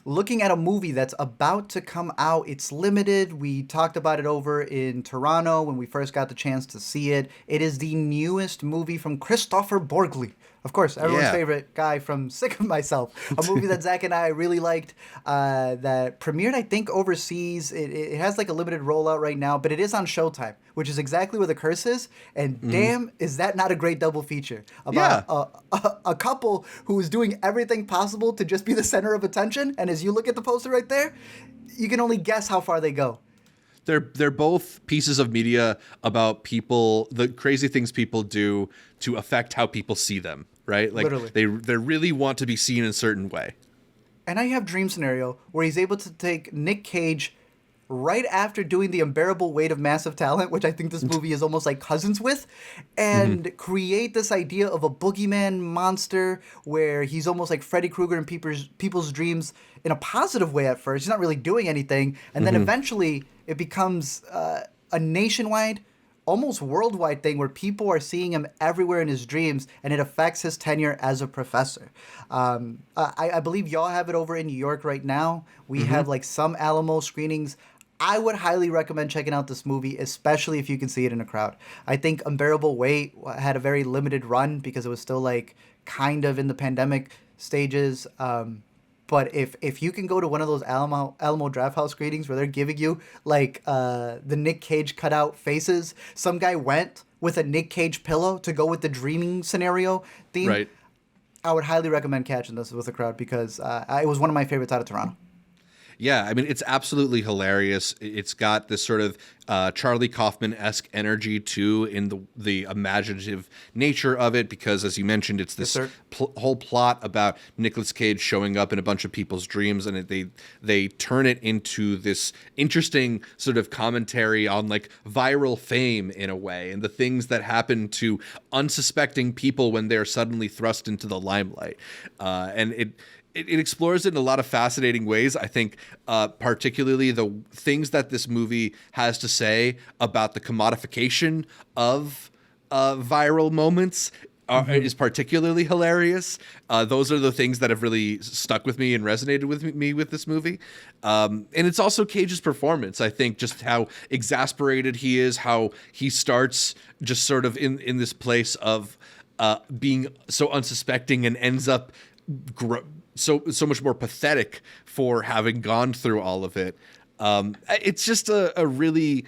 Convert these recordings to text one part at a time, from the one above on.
looking at a movie that's about to come out. It's limited. We talked about it over in Toronto when we first got the chance to see it. It is the newest movie from Christopher Borgli. Of course, everyone's Yeah. favorite guy from Sick of Myself, a movie that Zach and I really liked, that premiered, I think, overseas. It has like a limited rollout right now, but it is on Showtime, which is exactly where the curse is. And Hmm. damn, is that not a great double feature about Yeah. a couple who is doing everything possible to just be the center of attention? And as you look at the poster right there, you can only guess how far they go. They're both pieces of media about people, the crazy things people do to affect how people see them, right? Like Literally. they really want to be seen in a certain way. And I have dream scenario where he's able to take Nick Cage right after doing the unbearable weight of massive talent, which I think this movie is almost like cousins with, Hmm. and create this idea of a boogeyman monster where he's almost like Freddy Krueger in people's dreams in a positive way at first. He's not really doing anything, and then Hmm. eventually it becomes a nationwide, almost worldwide thing where people are seeing him everywhere in his dreams, and it affects his tenure as a professor. I believe y'all have it over in New York right now. We Hmm. have like some Alamo screenings. I would highly recommend checking out this movie, especially if you can see it in a crowd. I think Unbearable Weight had a very limited run because it was still like kind of in the pandemic stages. But if you can go to one of those Alamo Draft House screenings where they're giving you like the Nick Cage cutout faces, some guy went with a Nick Cage pillow to go with the dreaming scenario theme. Right. I would highly recommend catching this with a crowd because it was one of my favorites out of Toronto. Yeah, I mean, it's absolutely hilarious. It's got this sort of Charlie Kaufman-esque energy too in the imaginative nature of it, because as you mentioned, it's Yes, this sir. whole plot about Nicolas Cage showing up in a bunch of people's dreams, and they turn it into this interesting sort of commentary on like viral fame in a way, and the things that happen to unsuspecting people when they're suddenly thrust into the limelight, and it explores it in a lot of fascinating ways. I think, particularly the things that this movie has to say about the commodification of viral moments is particularly hilarious. Those are the things that have really stuck with me and resonated with me with this movie. And it's also Cage's performance. I think just how exasperated he is, how he starts just sort of in this place of being so unsuspecting and ends up so much more pathetic for having gone through all of it. It's just a really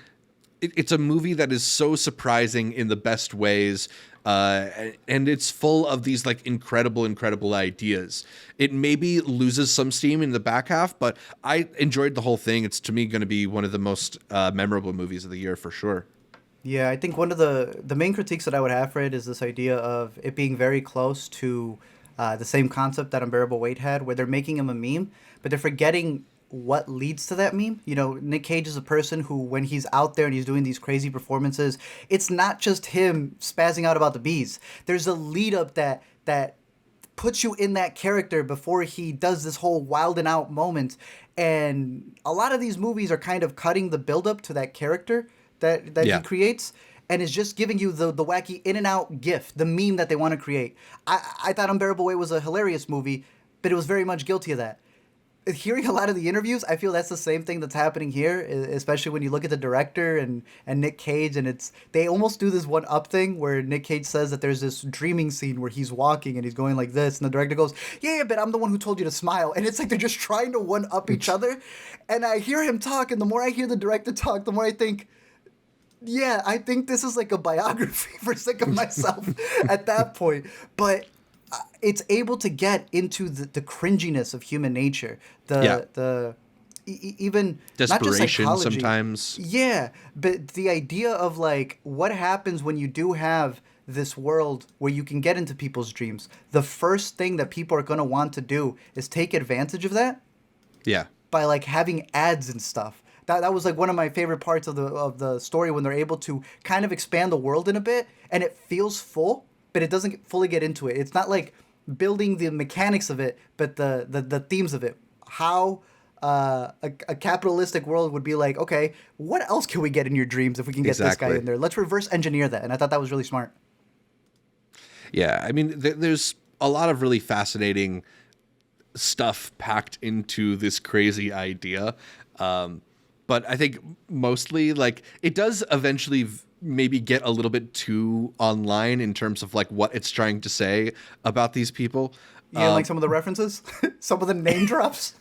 it's a movie that is so surprising in the best ways, and it's full of these like incredible ideas. It maybe loses some steam in the back half, but I enjoyed the whole thing. It's to me going to be one of the most memorable movies of the year for sure. Yeah, I think one of the main critiques that I would have for it is this idea of it being very close to the same concept that Unbearable Weight had, where they're making him a meme, but they're forgetting what leads to that meme. You know, Nick Cage is a person who, when he's out there and he's doing these crazy performances, it's not just him spazzing out about the bees. There's a lead up that puts you in that character before he does this whole wild and out moment. And a lot of these movies are kind of cutting the build up to that character that he Yeah. creates, and is just giving you the wacky in and out gif, the meme that they want to create. I thought Unbearable Weight was a hilarious movie, but it was very much guilty of that. Hearing a lot of the interviews, I feel that's the same thing that's happening here, especially when you look at the director and Nick Cage, and it's they almost do this one up thing where Nick Cage says that there's this dreaming scene where he's walking and he's going like this, and the director goes, "Yeah, but I'm the one who told you to smile," and it's like they're just trying to one up each other, and I hear him talk, and the more I hear the director talk, the more I think, yeah, I think this is like a biography for Sick of Myself at that point. But it's able to get into the cringiness of human nature, Yeah. even not just Desperation psychology. sometimes. Yeah, but the idea of like what happens when you do have this world where you can get into people's dreams. The first thing that people are going to want to do is take advantage of that Yeah. by like having ads and stuff. That was like one of my favorite parts of the story when they're able to kind of expand the world in a bit, and it feels full, but it doesn't fully get into it. It's not like building the mechanics of it, but the themes of it. How a capitalistic world would be like, okay, what else can we get in your dreams if we can get this guy Exactly. in there? Let's reverse engineer that, and I thought that was really smart. Yeah, I mean, there's a lot of really fascinating stuff packed into this crazy idea. But I think mostly like it does eventually maybe get a little bit too online in terms of like what it's trying to say about these people. Yeah, like some of the references, some of the name drops.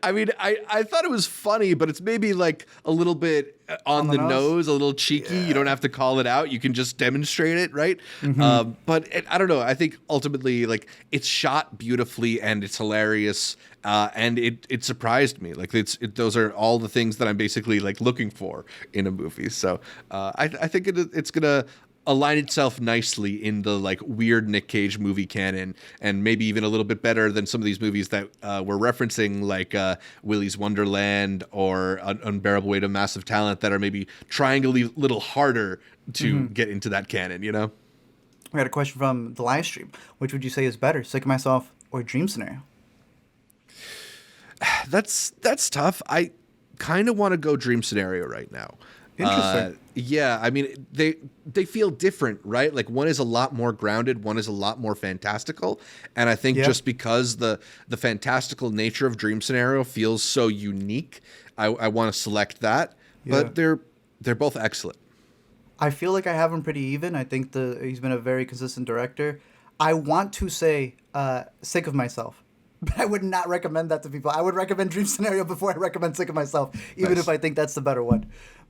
I mean, I thought it was funny, but it's maybe like a little bit on the nose, a little cheeky. Yeah. You don't have to call it out. You can just demonstrate it, right? But I don't know. I think ultimately, like, it's shot beautifully and it's hilarious. And it surprised me. Like, those are all the things that I'm basically like looking for in a movie. So I think it's gonna align itself nicely in the like weird Nick Cage movie canon, and maybe even a little bit better than some of these movies that we're referencing, like Willy's Wonderland or Unbearable Weight of Massive Talent, that are maybe trying a little harder to get into that canon, you know? We had a question from the live stream. Which would you say is better, Sick of Myself or Dream Scenario? That's tough. I kind of want to go Dream Scenario right now. Interesting. Yeah, I mean, they feel different, right? Like, one is a lot more grounded, one is a lot more fantastical, and I think just because the fantastical nature of Dream Scenario feels so unique, I want to select that. Yeah. But they're both excellent. I feel like I have him pretty even. I think he's been a very consistent director. I want to say Sick of Myself, but I would not recommend that to people. I would recommend Dream Scenario before I recommend Sick of Myself, even if I think that's the better one.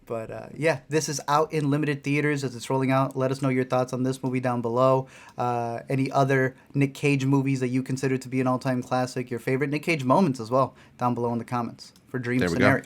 But yeah, this is out in limited theaters as it's rolling out. Let us know your thoughts on this movie down below. Any other Nick Cage movies that you consider to be an all-time classic, your favorite Nick Cage moments as well, down below in the comments for Dream Scenario.